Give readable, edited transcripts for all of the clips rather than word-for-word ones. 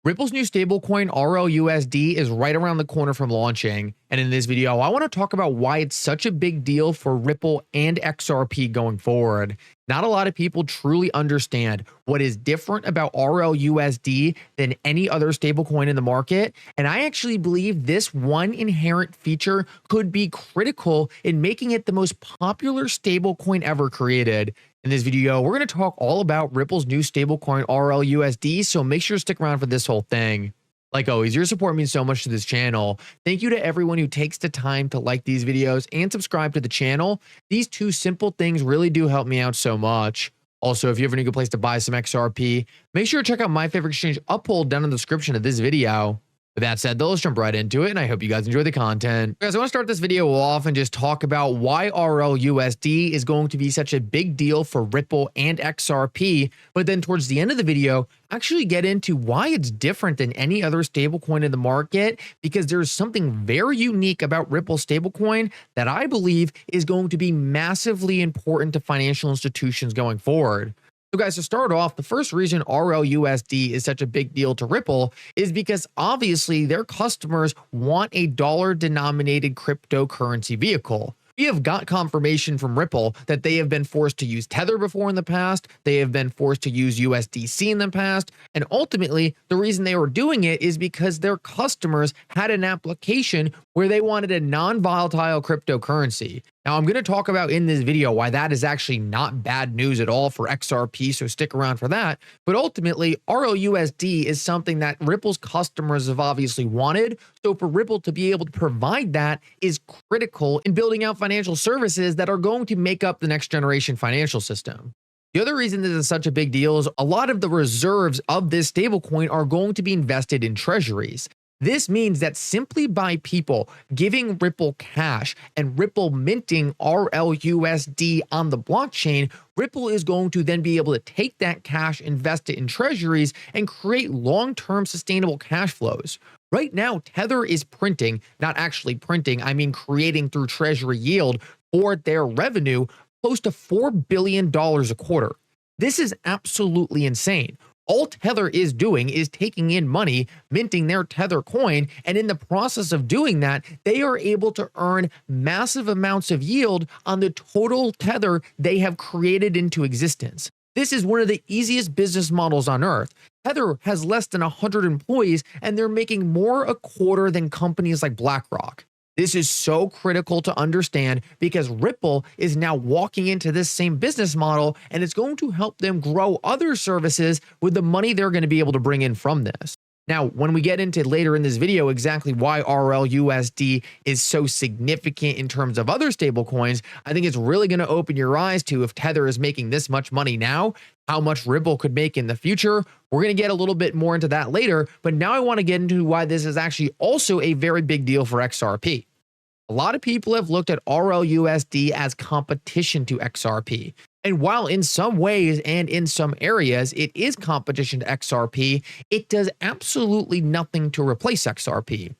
Ripple's new stablecoin RLUSD is right around the corner from launching, and in this video, I want to talk about why it's such a big deal for Ripple and XRP going forward. Not a lot of people truly understand what is different about RLUSD than any other stablecoin in the market, and I actually believe this one inherent feature could be critical in making it the most popular stablecoin ever created. In this video, we're going to talk all about Ripple's new stablecoin RLUSD, so make sure to stick around for this whole thing. Like always, your support means so much to this channel. Thank you to everyone who takes the time to like these videos and subscribe to the channel. These two simple things really do help me out so much. Also, if you ever need a good place to buy some XRP, make sure to check out my favorite exchange Uphold down in the description of this video. With that said, though, let's jump right into it, and I hope you guys enjoy the content. Guys, I want to start this video off and just talk about why RLUSD is going to be such a big deal for Ripple and XRP, but then towards the end of the video, actually get into why it's different than any other stablecoin in the market, because there's something very unique about Ripple stablecoin that I believe is going to be massively important to financial institutions going forward. So guys, to start off, the first reason RLUSD is such a big deal to Ripple is because obviously their customers want a dollar-denominated cryptocurrency vehicle. We have got confirmation from Ripple that they have been forced to use Tether before in the past, they have been forced to use USDC in the past, and ultimately the reason they were doing it is because their customers had an application where they wanted a non-volatile cryptocurrency. Now, I'm going to talk about in this video why that is actually not bad news at all for XRP, so stick around for that. But ultimately, RLUSD is something that Ripple's customers have obviously wanted. So for Ripple to be able to provide that is critical in building out financial services that are going to make up the next generation financial system. The other reason this is such a big deal is a lot of the reserves of this stablecoin are going to be invested in treasuries. This means that simply by people giving Ripple cash and Ripple minting RLUSD on the blockchain, Ripple is going to then be able to take that cash, invest it in treasuries, and create long-term sustainable cash flows. Right now, Tether is printing, not actually printing, I mean creating through treasury yield for their revenue, close to $4 billion a quarter. This is absolutely insane. All Tether is doing is taking in money, minting their Tether coin, and in the process of doing that, they are able to earn massive amounts of yield on the total Tether they have created into existence. This is one of the easiest business models on earth. Tether has less than 100 employees, and they're making more a quarter than companies like BlackRock. This is so critical to understand because Ripple is now walking into this same business model, and it's going to help them grow other services with the money they're going to be able to bring in from this. Now, when we get into later in this video exactly why RLUSD is so significant in terms of other stablecoins, I think it's really going to open your eyes to if Tether is making this much money now, how much Ripple could make in the future. We're going to get a little bit more into that later, but now I want to get into why this is actually also a very big deal for XRP. A lot of people have looked at RLUSD as competition to XRP. And while in some ways and in some areas it is competition to XRP, it does absolutely nothing to replace XRP.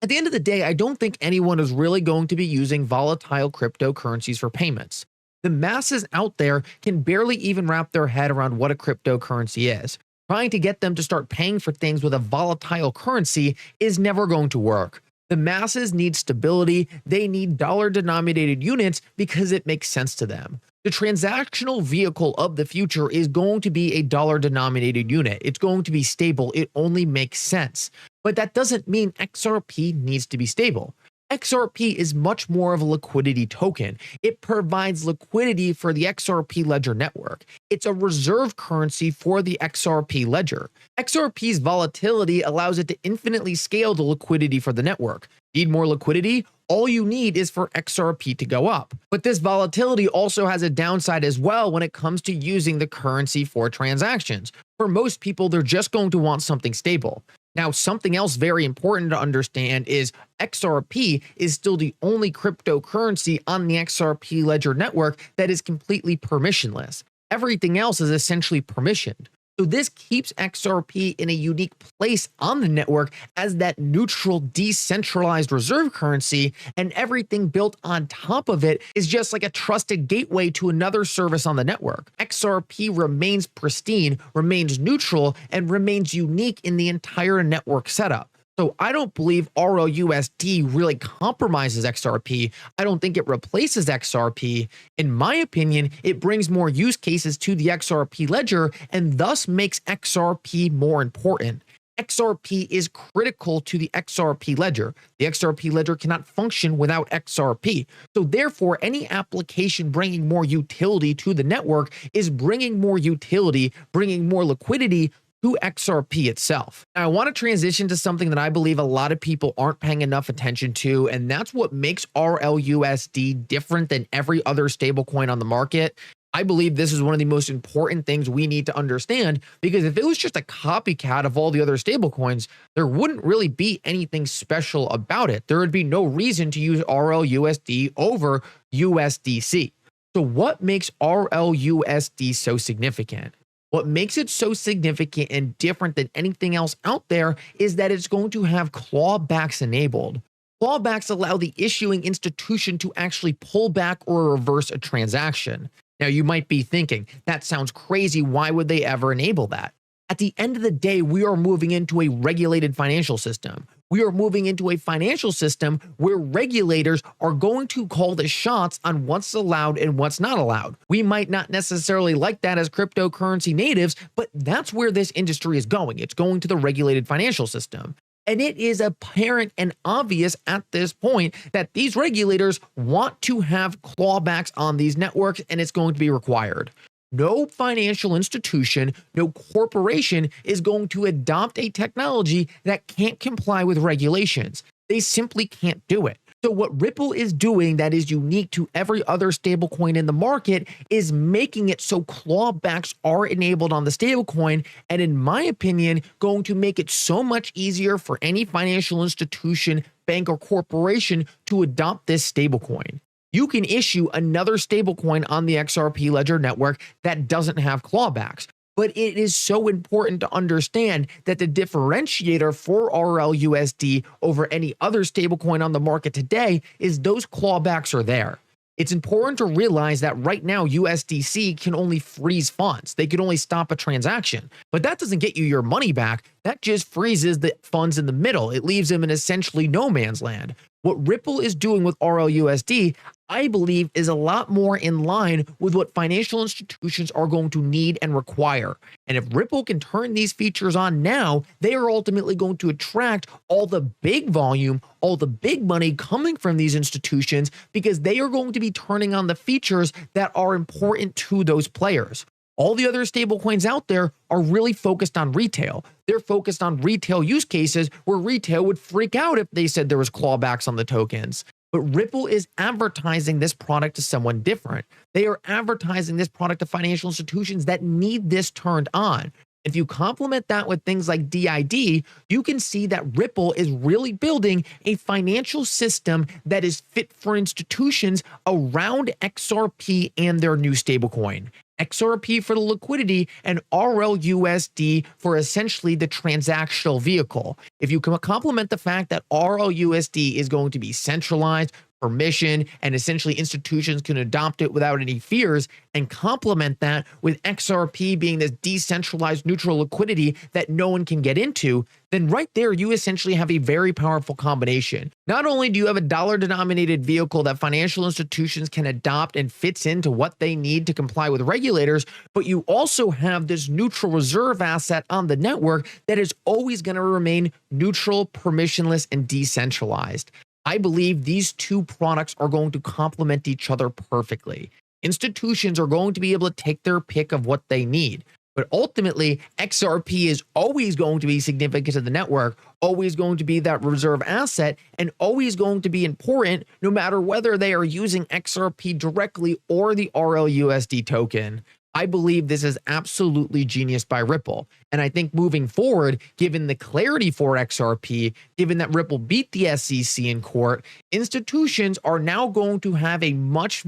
At the end of the day, I don't think anyone is really going to be using volatile cryptocurrencies for payments. The masses out there can barely even wrap their head around what a cryptocurrency is. Trying to get them to start paying for things with a volatile currency is never going to work. The masses need stability. They need dollar-denominated units because it makes sense to them. The transactional vehicle of the future is going to be a dollar-denominated unit. It's going to be stable. It only makes sense. But that doesn't mean XRP needs to be stable. XRP is much more of a liquidity token. It provides liquidity for the XRP ledger network. It's a reserve currency for the XRP ledger. XRP's volatility allows it to infinitely scale the liquidity for the network. Need more liquidity? All you need is for XRP to go up. But this volatility also has a downside as well when it comes to using the currency for transactions. For most people, they're just going to want something stable. Now, something else very important to understand is XRP is still the only cryptocurrency on the XRP ledger network that is completely permissionless. Everything else is essentially permissioned. So this keeps XRP in a unique place on the network as that neutral, decentralized reserve currency, and everything built on top of it is just like a trusted gateway to another service on the network. XRP remains pristine, remains neutral, and remains unique in the entire network setup. So I don't believe RLUSD really compromises XRP. I don't think it replaces XRP. In my opinion, it brings more use cases to the XRP ledger and thus makes XRP more important. XRP is critical to the XRP ledger. The XRP ledger cannot function without XRP. So therefore, any application bringing more utility to the network is bringing more utility, bringing more liquidity to XRP itself. Now, I want to transition to something that I believe a lot of people aren't paying enough attention to, and that's what makes RLUSD different than every other stablecoin on the market. I believe this is one of the most important things we need to understand, because if it was just a copycat of all the other stablecoins, there wouldn't really be anything special about it. There would be no reason to use RLUSD over USDC. So what makes RLUSD so significant? What makes it so significant and different than anything else out there is that it's going to have clawbacks enabled. Clawbacks allow the issuing institution to actually pull back or reverse a transaction. Now, you might be thinking, that sounds crazy. Why would they ever enable that? At the end of the day, we are moving into a regulated financial system. We are moving into a financial system where regulators are going to call the shots on what's allowed and what's not allowed. We might not necessarily like that as cryptocurrency natives, but that's where this industry is going. It's going to the regulated financial system. And it is apparent and obvious at this point that these regulators want to have clawbacks on these networks, and it's going to be required. No financial institution, no corporation is going to adopt a technology that can't comply with regulations. They simply can't do it. So what Ripple is doing that is unique to every other stablecoin in the market is making it so clawbacks are enabled on the stablecoin, and in my opinion, going to make it so much easier for any financial institution, bank, or corporation to adopt this stablecoin. You can issue another stablecoin on the XRP ledger network that doesn't have clawbacks. But it is so important to understand that the differentiator for RLUSD over any other stablecoin on the market today is those clawbacks are there. It's important to realize that right now USDC can only freeze funds. They can only stop a transaction, but that doesn't get you your money back. That just freezes the funds in the middle. It leaves them in essentially no man's land. What Ripple is doing with RLUSD, I believe, is a lot more in line with what financial institutions are going to need and require. And if Ripple can turn these features on now, they are ultimately going to attract all the big volume, all the big money coming from these institutions, because they are going to be turning on the features that are important to those players. All the other stablecoins out there are really focused on retail. They're focused on retail use cases where retail would freak out if they said there was clawbacks on the tokens. But Ripple is advertising this product to someone different. They are advertising this product to financial institutions that need this turned on. If you complement that with things like DID, you can see that Ripple is really building a financial system that is fit for institutions around XRP and their new stablecoin. XRP for the liquidity and RLUSD for essentially the transactional vehicle. If you can complement the fact that RLUSD is going to be centralized, permission, and essentially institutions can adopt it without any fears, and complement that with XRP being this decentralized neutral liquidity that no one can get into, then right there you essentially have a very powerful combination. Not only do you have a dollar-denominated vehicle that financial institutions can adopt and fits into what they need to comply with regulators, but you also have this neutral reserve asset on the network that is always going to remain neutral, permissionless, and decentralized. I believe these two products are going to complement each other perfectly. Institutions are going to be able to take their pick of what they need. But ultimately, XRP is always going to be significant to the network, always going to be that reserve asset, and always going to be important no matter whether they are using XRP directly or the RLUSD token. I believe this is absolutely genius by Ripple. And I think moving forward, given the clarity for XRP, given that Ripple beat the SEC in court, institutions are now going to have a much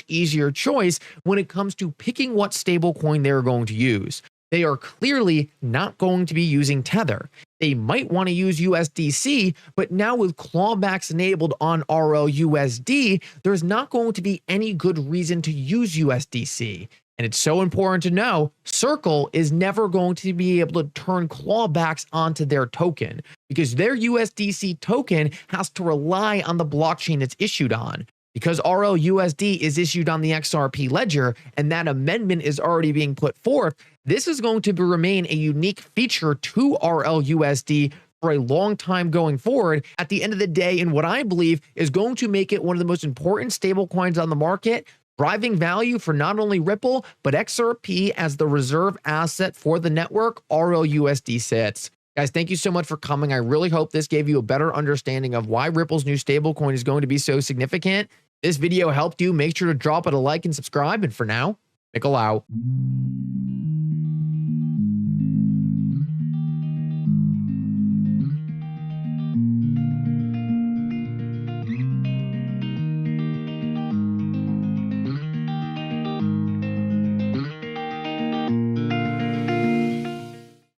easier choice when it comes to picking what stablecoin they're going to use. they are clearly not going to be using Tether. They might want to use USDC, but now with clawbacks enabled on RLUSD, there's not going to be any good reason to use USDC. And it's so important to know, Circle is never going to be able to turn clawbacks onto their token because their USDC token has to rely on the blockchain it's issued on. Because RLUSD is issued on the XRP ledger and that amendment is already being put forth, this is going to remain a unique feature to RLUSD for a long time going forward at the end of the day, in what I believe is going to make it one of the most important stablecoins on the market, driving value for not only Ripple, but XRP as the reserve asset for the network RLUSD sits. Guys, thank you so much for coming. I really hope this gave you a better understanding of why Ripple's new stablecoin is going to be so significant. This video helped you. Make sure to drop it a like and subscribe. And for now, Mickle out.